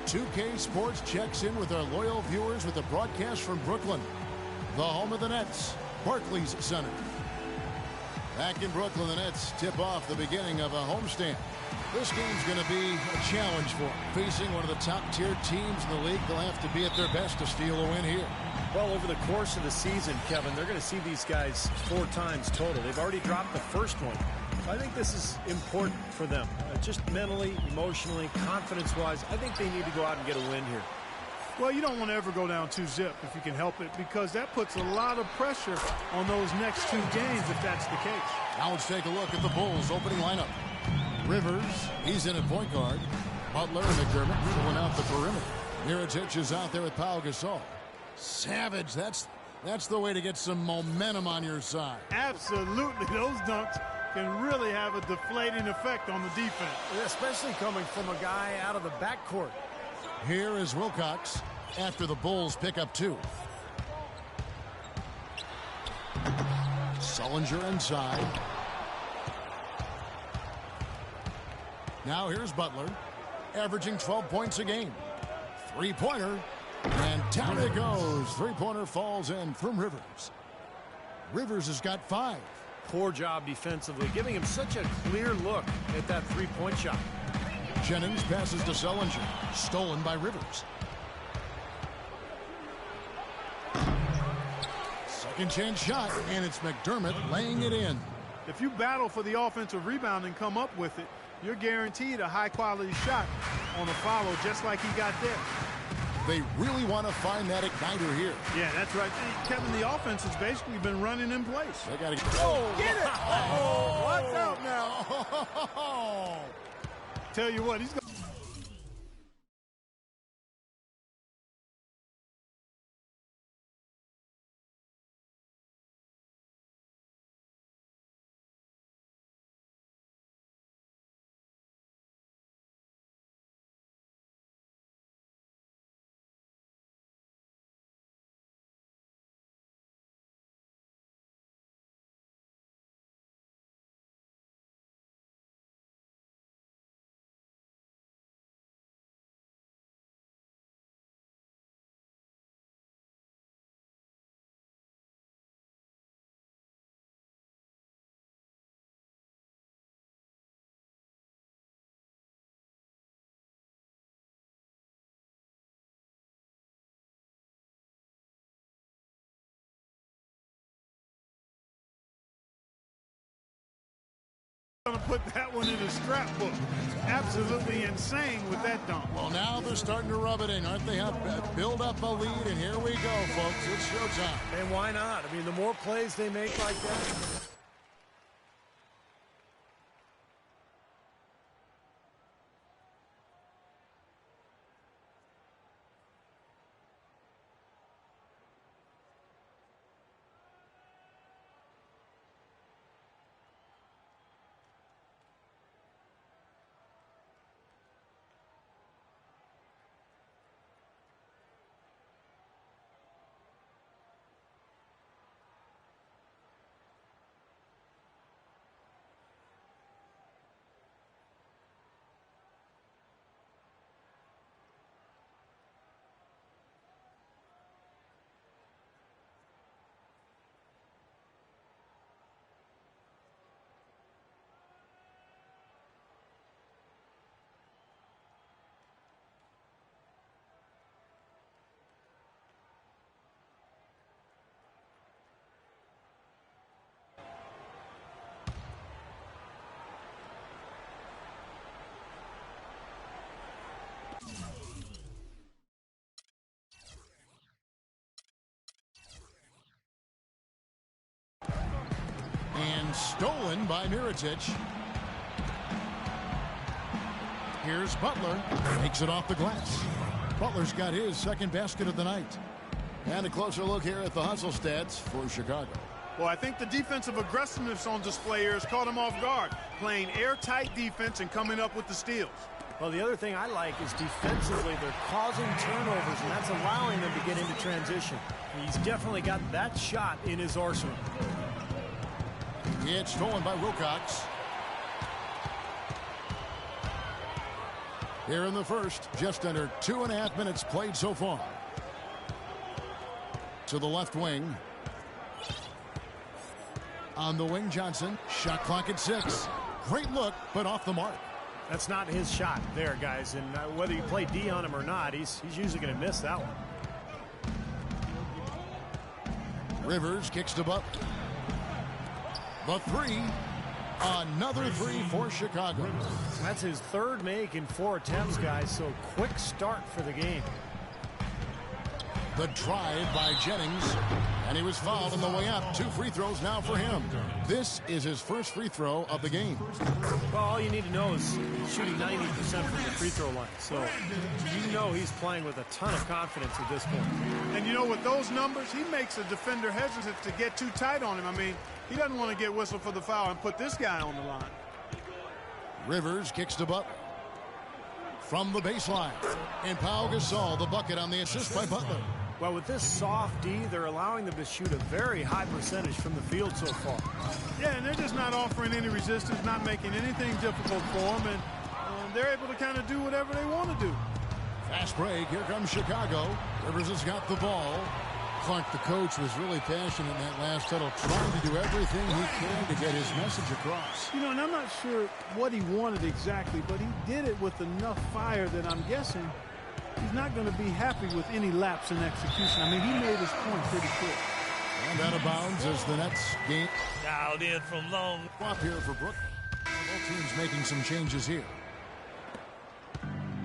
2K Sports checks in with our loyal viewers with a broadcast from Brooklyn, the home of the Nets, Barclays Center. Back in Brooklyn, the Nets tip off the beginning of a homestand. This game's going to be a challenge for them. Facing one of the top-tier teams in the league, they'll have to be at their best to steal a win here. Well, over the course of the season, Kevin, they're going to see these guys 4 times total. They've already dropped the first one. I think this is important for them. Just mentally, emotionally, confidence-wise, I think they need to go out and get a win here. Well, you don't want to ever go down 2-zip if you can help it, because that puts a lot of pressure on those next 2 games if that's the case. Now let's take a look at the Bulls' opening lineup. Rivers, he's in at point guard. Butler and McDermott filling out the perimeter. Mirotic is out there with Pau Gasol. Savage, that's the way to get some momentum on your side. Absolutely. Those dunks can really have a deflating effect on the defense. Especially coming from a guy out of the backcourt. Here is Wilcox after the Bulls pick up 2. Sullinger inside. Now here's Butler, averaging 12 points a game. 3-pointer, and down it goes. 3-pointer falls in from Rivers. Rivers has got 5. Poor job defensively, giving him such a clear look at that 3-point shot. Jennings passes to Sullinger, stolen by Rivers. Second chance shot, and it's McDermott laying it in. If you battle for the offensive rebound and come up with it, you're guaranteed a high-quality shot on a follow, just like he got there. They really want to find that igniter here. Yeah, that's right. Hey, Kevin, the offense has basically been running in place. They got to get it! Oh, watch out now. Tell you what, he's going. Going to put that one in a scrapbook. Absolutely insane with that dunk. Well, now they're starting to rub it in, aren't they? Build up a lead, and here we go, folks. It's showtime. And why not? I mean, the more plays they make like that. And stolen by Mirotic. Here's Butler. Takes it off the glass. Butler's got his second basket of the night. And a closer look here at the hustle stats for Chicago. Well, I think the defensive aggressiveness on display here has caught him off guard. Playing airtight defense and coming up with the steals. Well, the other thing I like is defensively they're causing turnovers, and that's allowing them to get into transition. He's definitely got that shot in his arsenal. It's stolen by Wilcox. Here in the first, just under 2.5 minutes played so far. To the left wing. On the wing, Johnson. Shot clock at 6. Great look, but off the mark. That's not his shot there, guys. And whether you play D on him or not, he's usually going to miss that one. Rivers kicks to Butler. The three. Another three for Chicago. That's his third make in 4 attempts, guys. So quick start for the game. The drive by Jennings. And he was fouled on the way up. 2 free throws now for him. This is his first free throw of the game. Well, all you need to know is he's shooting 90% from the free throw line. So you know he's playing with a ton of confidence at this point. And you know, with those numbers, he makes a defender hesitant to get too tight on him. I mean, he doesn't want to get whistled for the foul and put this guy on the line. Rivers kicks to Butler. From the baseline. And Pau Gasol, the bucket on the assist by Butler. Well, with this soft D, they're allowing them to shoot a very high percentage from the field so far. Yeah, and they're just not offering any resistance, not making anything difficult for them, and they're able to kind of do whatever they want to do. Fast break. Here comes Chicago. Rivers has got the ball. Clark, the coach, was really passionate in that last huddle, trying to do everything he can to get his message across. You know, and I'm not sure what he wanted exactly, but he did it with enough fire that I'm guessing he's not going to be happy with any lapse in execution. I mean, he made his point pretty clear. And out of bounds as the Nets game. Dialed in from long. Swap here for Brooklyn. Both teams making some changes here.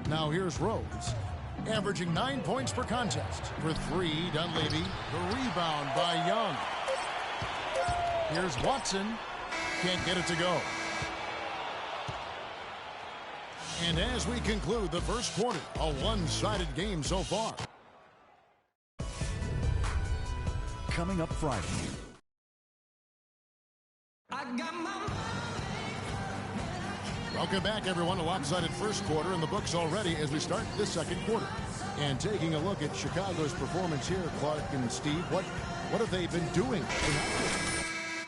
Now here's Rhodes. Averaging 9 points per contest. For 3, Dunleavy. The rebound by Young. Here's Watson. Can't get it to go. And as we conclude the first quarter, a one-sided game so far. Coming up Friday. Welcome back, everyone. A lopsided first quarter in the books already as we start this second quarter. And taking a look at Chicago's performance here, Clark and Steve, what have they been doing tonight?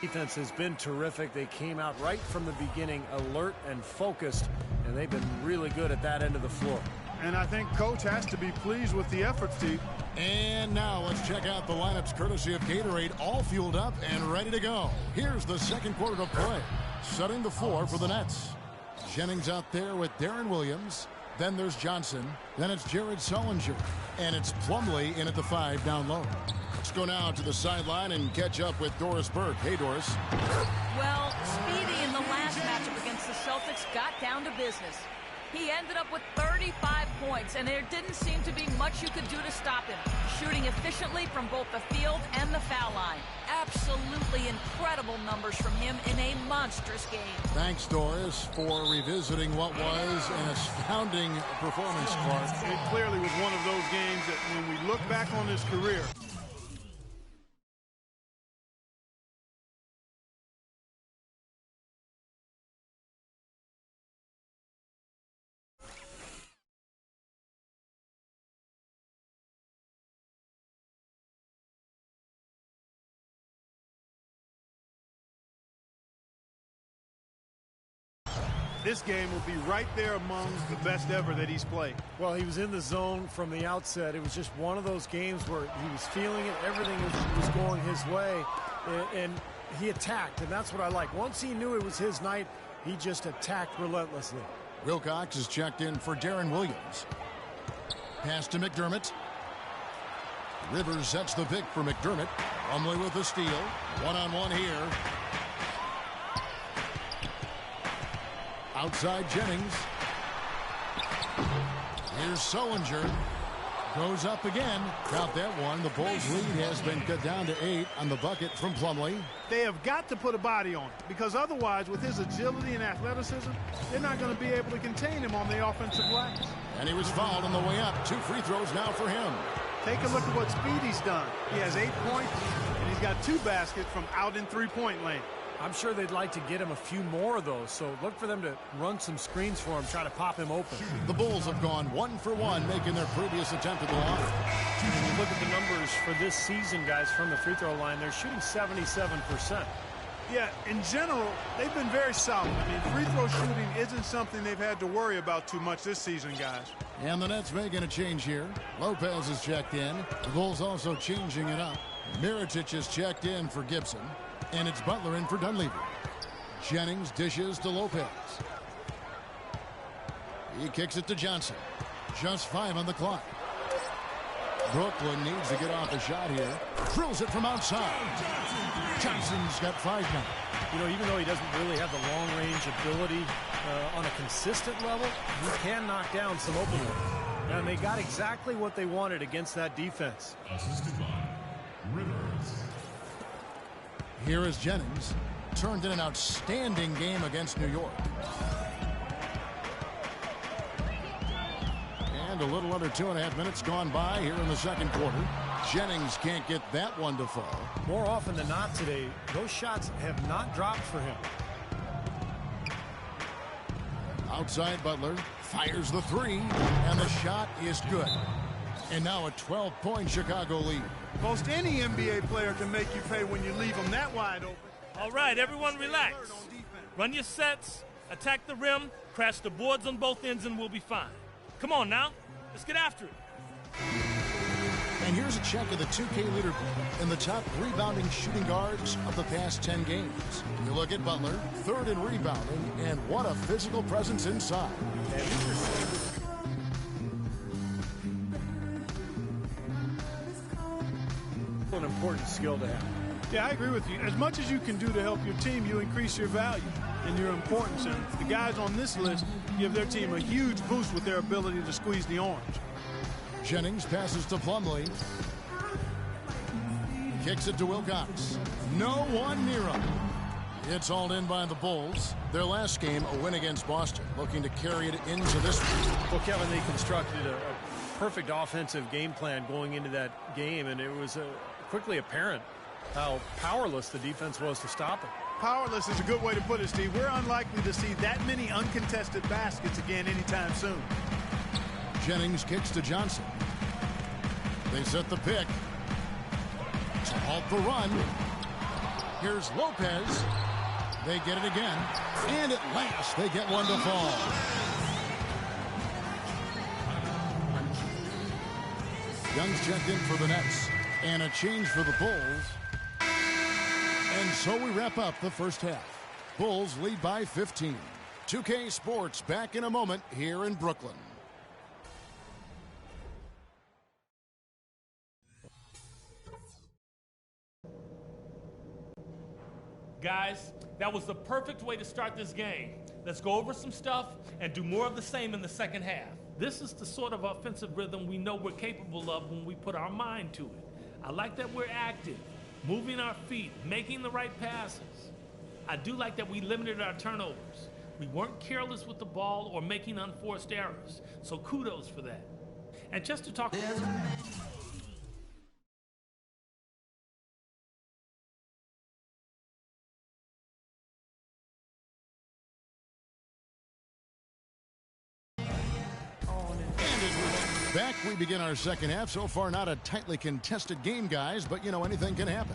Defense has been terrific. They came out right from the beginning alert and focused, and they've been really good at that end of the floor. And I think Coach has to be pleased with the effort, Steve. And now let's check out the lineups courtesy of Gatorade, all fueled up and ready to go. Here's the second quarter of play. Setting the floor for the Nets. Jennings out there with Darren Williams. Then there's Johnson. Then it's Jared Sullinger. And it's Plumlee in at the 5 down low. Let's go now to the sideline and catch up with Doris Burke. Hey, Doris. Well, Speedy in the last matchup against the Celtics got down to business. He ended up with 35 points, and there didn't seem to be much you could do to stop him. Shooting efficiently from both the field and the foul line. Absolutely incredible numbers from him in a monstrous game. Thanks, Doris, for revisiting what was an astounding performance, Clark. It clearly was one of those games that when we look back on his career, this game will be right there among the best ever that he's played. Well, he was in the zone from the outset. It was just one of those games where he was feeling it. Everything was going his way, and he attacked, and that's what I like. Once he knew it was his night, he just attacked relentlessly. Wilcox is checked in for Darren Williams. Pass to McDermott. Rivers sets the pick for McDermott. Plumlee with the steal. One-on-one here. Outside Jennings. Here's Sullinger. Goes up again. Count that one. The Bulls' lead has been cut down to 8 on the bucket from Plumlee. They have got to put a body on him, because otherwise, with his agility and athleticism, they're not going to be able to contain him on the offensive glass. And he was fouled on the way up. 2 free throws now for him. Take a look at what Speedy's done. He has 8 points, and he's got 2 baskets from out in three-point lane. I'm sure they'd like to get him a few more of those, so look for them to run some screens for him, try to pop him open. The Bulls have gone 1 for 1, making their previous attempt at the line. When you look at the numbers for this season, guys, from the free throw line, they're shooting 77%. Yeah, in general, they've been very solid. I mean, free throw shooting isn't something they've had to worry about too much this season, guys. And the Nets making a change here. Lopez is checked in. The Bulls also changing it up. Mirotic is checked in for Gibson. And it's Butler in for Dunleavy. Jennings dishes to Lopez. He kicks it to Johnson. Just 5 on the clock. Brooklyn needs to get off the shot here. Drills it from outside. Johnson's got 5 now. You know, even though he doesn't really have the long-range ability on a consistent level, he can knock down some open ones. And they got exactly what they wanted against that defense. Assisted by Rivers. Here is Jennings. Turned in an outstanding game against New York. And a little under 2.5 minutes gone by here in the second quarter. Jennings can't get that one to fall. More often than not today, those shots have not dropped for him. Outside Butler fires the 3, and the shot is good. And now a 12-point Chicago lead. Most any NBA player can make you pay when you leave them that wide open. All right, everyone relax. Run your sets, attack the rim, crash the boards on both ends, and we'll be fine. Come on now, let's get after it. And here's a check of the 2K leaderboard and the top rebounding shooting guards of the past 10 games. You look at Butler, 3rd in rebounding, and what a physical presence inside. An important skill to have. Yeah, I agree with you. As much as you can do to help your team, you increase your value and your importance. And the guys on this list give their team a huge boost with their ability to squeeze the orange. Jennings passes to Plumlee. Kicks it to Wilcox. No one near him. It's hauled in by the Bulls. Their last game, a win against Boston, looking to carry it into this one. Well, Kevin, they constructed a perfect offensive game plan going into that game, and it was quickly apparent how powerless the defense was to stop it. Powerless is a good way to put it, Steve. We're unlikely to see that many uncontested baskets again anytime soon. Jennings kicks to Johnson. They set the pick to halt the run. Here's Lopez. They get it again. And at last, they get one to fall. Young's checked in for the Nets. And a change for the Bulls. And so we wrap up the first half. Bulls lead by 15. 2K Sports back in a moment here in Brooklyn. Guys, that was the perfect way to start this game. Let's go over some stuff and do more of the same in the second half. This is the sort of offensive rhythm we know we're capable of when we put our mind to it. I like that we're active, moving our feet, making the right passes. I do like that we limited our turnovers. We weren't careless with the ball or making unforced errors, so kudos for that. And just to talk... Back we begin our second half. So far, not a tightly contested game, guys, but, you know, anything can happen.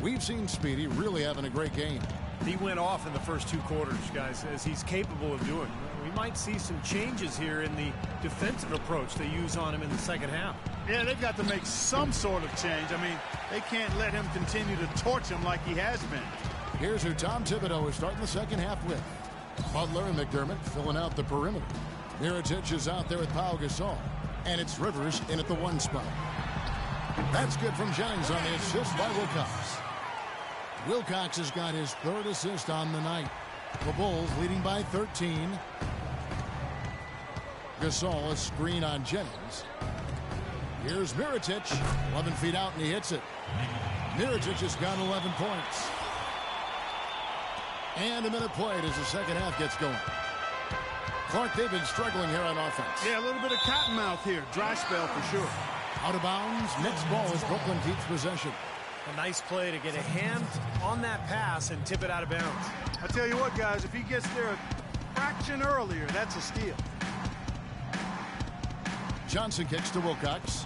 We've seen Speedy really having a great game. He went off in the first 2 quarters, guys, as he's capable of doing. We might see some changes here in the defensive approach they use on him in the second half. Yeah, they've got to make some sort of change. I mean, they can't let him continue to torch him like he has been. Here's who Tom Thibodeau is starting the second half with. Butler and McDermott filling out the perimeter. Mirotic is out there with Pau Gasol. And it's Rivers in at the 1 spot. That's good from Jennings on the assist by Wilcox. Wilcox has got his 3rd assist on the night. The Bulls leading by 13. Gasol, a screen on Jennings. Here's Mirotic. 11 feet out, and he hits it. Mirotic has got 11 points. And a minute played as the second half gets going. Clark, they've been struggling here on offense. Yeah, a little bit of cottonmouth here. Dry spell for sure. Out of bounds. Next ball as Brooklyn keeps possession. A nice play to get a hand on that pass and tip it out of bounds. I tell you what, guys, if he gets there a fraction earlier, that's a steal. Johnson kicks to Wilcox.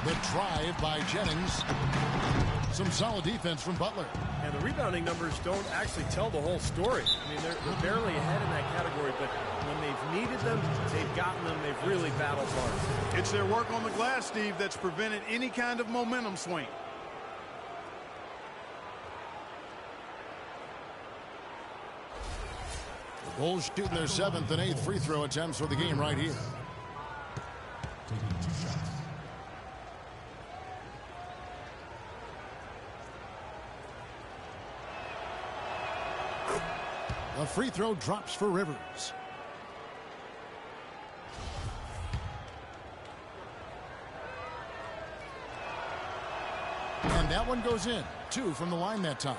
The drive by Jennings. Some solid defense from Butler. And And the rebounding numbers don't actually tell the whole story. I mean, they're barely ahead in that category, but when they've needed them, they've gotten them. They've really battled hard. It's their work on the glass, Steve, that's prevented any kind of momentum swing. The Bulls shooting their 7th and 8th free throw attempts for the game right here. A free throw drops for Rivers. And that one goes in. 2 from the line that time.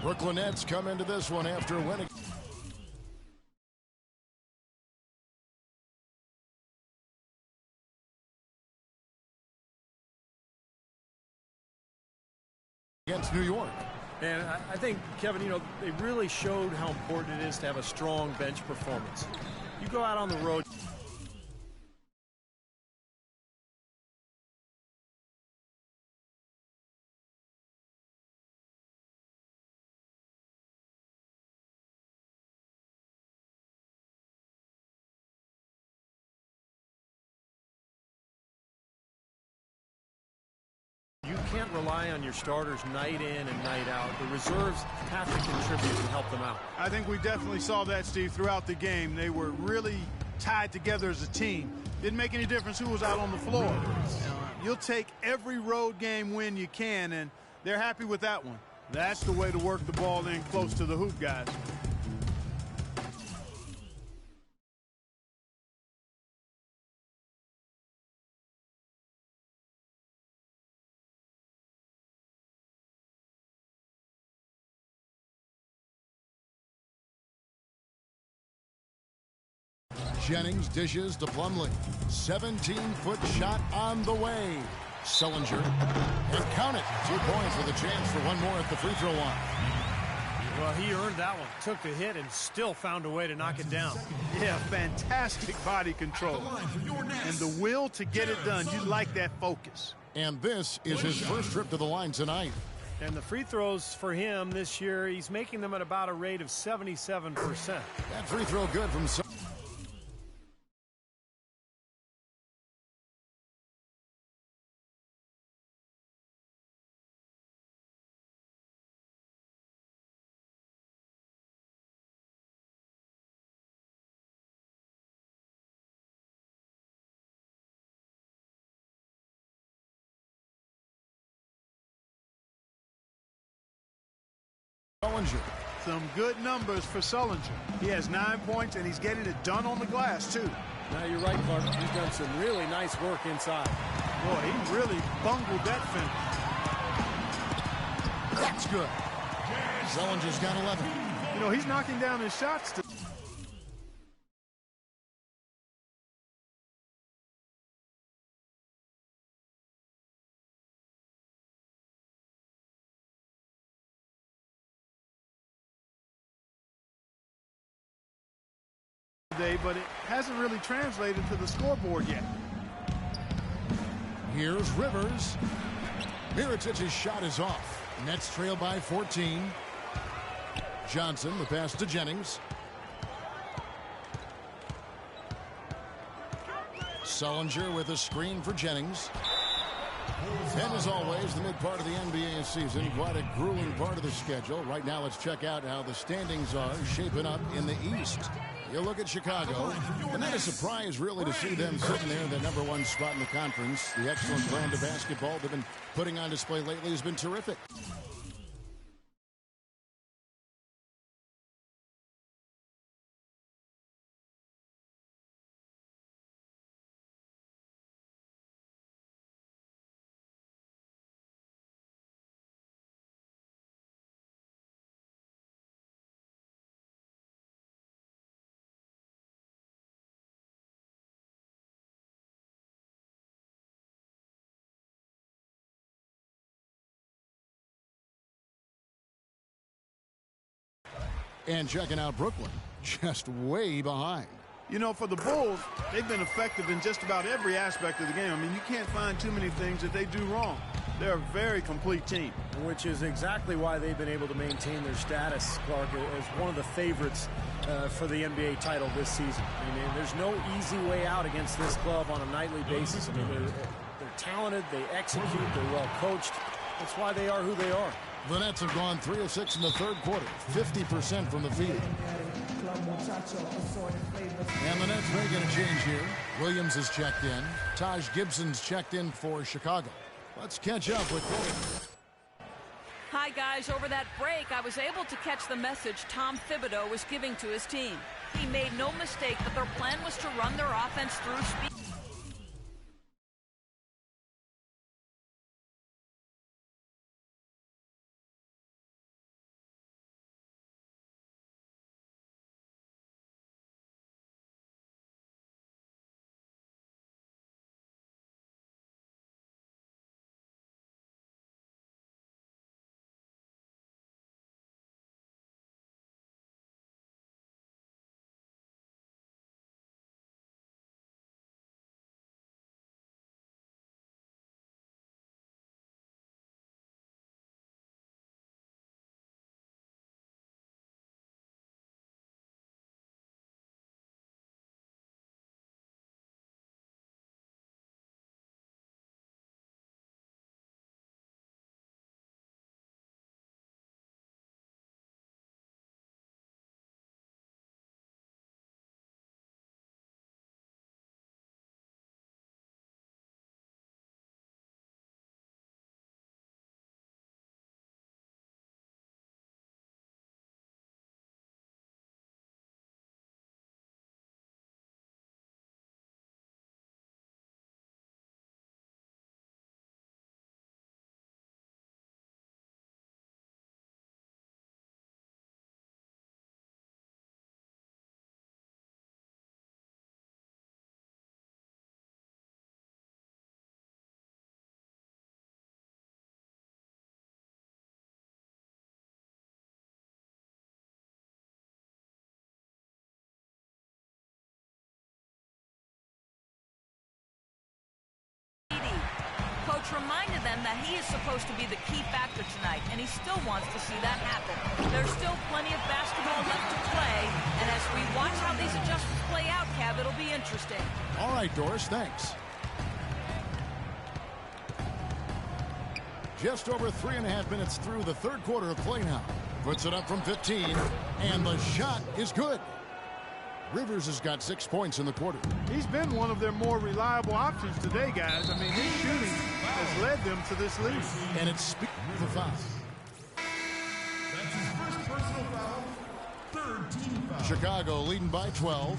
Brooklyn Nets come into this one after winning against New York. And I think, Kevin, you know, they really showed how important it is to have a strong bench performance. You go out on the road. You can't rely on your starters night in and night out. The reserves have to contribute and help them out. I think we definitely saw that, Steve, throughout the game. They were really tied together as a team. Didn't make any difference who was out on the floor. You'll take every road game win you can, and they're happy with that one. That's the way to work the ball in close to the hoop, guys. Jennings dishes to Plumlee. 17-foot shot on the way. Sullinger. And count it. 2 points with a chance for one more at the free throw line. Well, he earned that one. Took the hit and still found a way to knock it down. Yeah, fantastic body control. And the will to get it done. You like that focus. And this is his first trip to the line tonight. And the free throws for him this year, he's making them at about a rate of 77%. That free throw good from Sullinger. Some good numbers for Sullinger. He has 9 points, and he's getting it done on the glass, too. Now, you're right, Clark. He's done some really nice work inside. Boy, he really bungled that finish. That's good. Sullinger's got 11. You know, he's knocking down his shots today. But it hasn't really translated to the scoreboard yet. Here's Rivers. Mirotich's shot is off. Nets trail by 14. Johnson, the pass to Jennings. Sullinger with a screen for Jennings. And as always, the mid part of the NBA season, quite a grueling part of the schedule. Right now, let's check out how the standings are shaping up in the East. You look at Chicago, and not a surprise really to see them sitting there in the #1 spot in the conference. The excellent brand of basketball they've been putting on display lately has been terrific. And checking out Brooklyn, just way behind. You know, for the Bulls, they've been effective in just about every aspect of the game. I mean, you can't find too many things that they do wrong. They're a very complete team. Which is exactly why they've been able to maintain their status, Clark, as one of the favorites for the NBA title this season. I mean, there's no easy way out against this club on a nightly basis. I mean, they're talented, they execute, they're well coached. That's why they are who they are. The Nets have gone 3 of 6 in the third quarter, 50% from the field. And the Nets making a change here. Williams is checked in. Taj Gibson's checked in for Chicago. Let's catch up with Cole. Hi, guys. Over that break, I was able to catch the message Tom Thibodeau was giving to his team. He made no mistake that their plan was to run their offense through speed. Coach reminded them that he is supposed to be the key factor tonight, and he still wants to see that happen. There's still plenty of basketball left to play, and as we watch how these adjustments play out, Cav, it'll be interesting. All right, Doris, thanks. Just over 3.5 minutes through the third quarter of play now. Puts it up from 15, and the shot is good. Rivers has got 6 points in the quarter. He's been one of their more reliable options today, guys. I mean, his shooting has led them to this lead. And it's the foul. That's his first personal foul. Third team foul. Chicago leading by 12.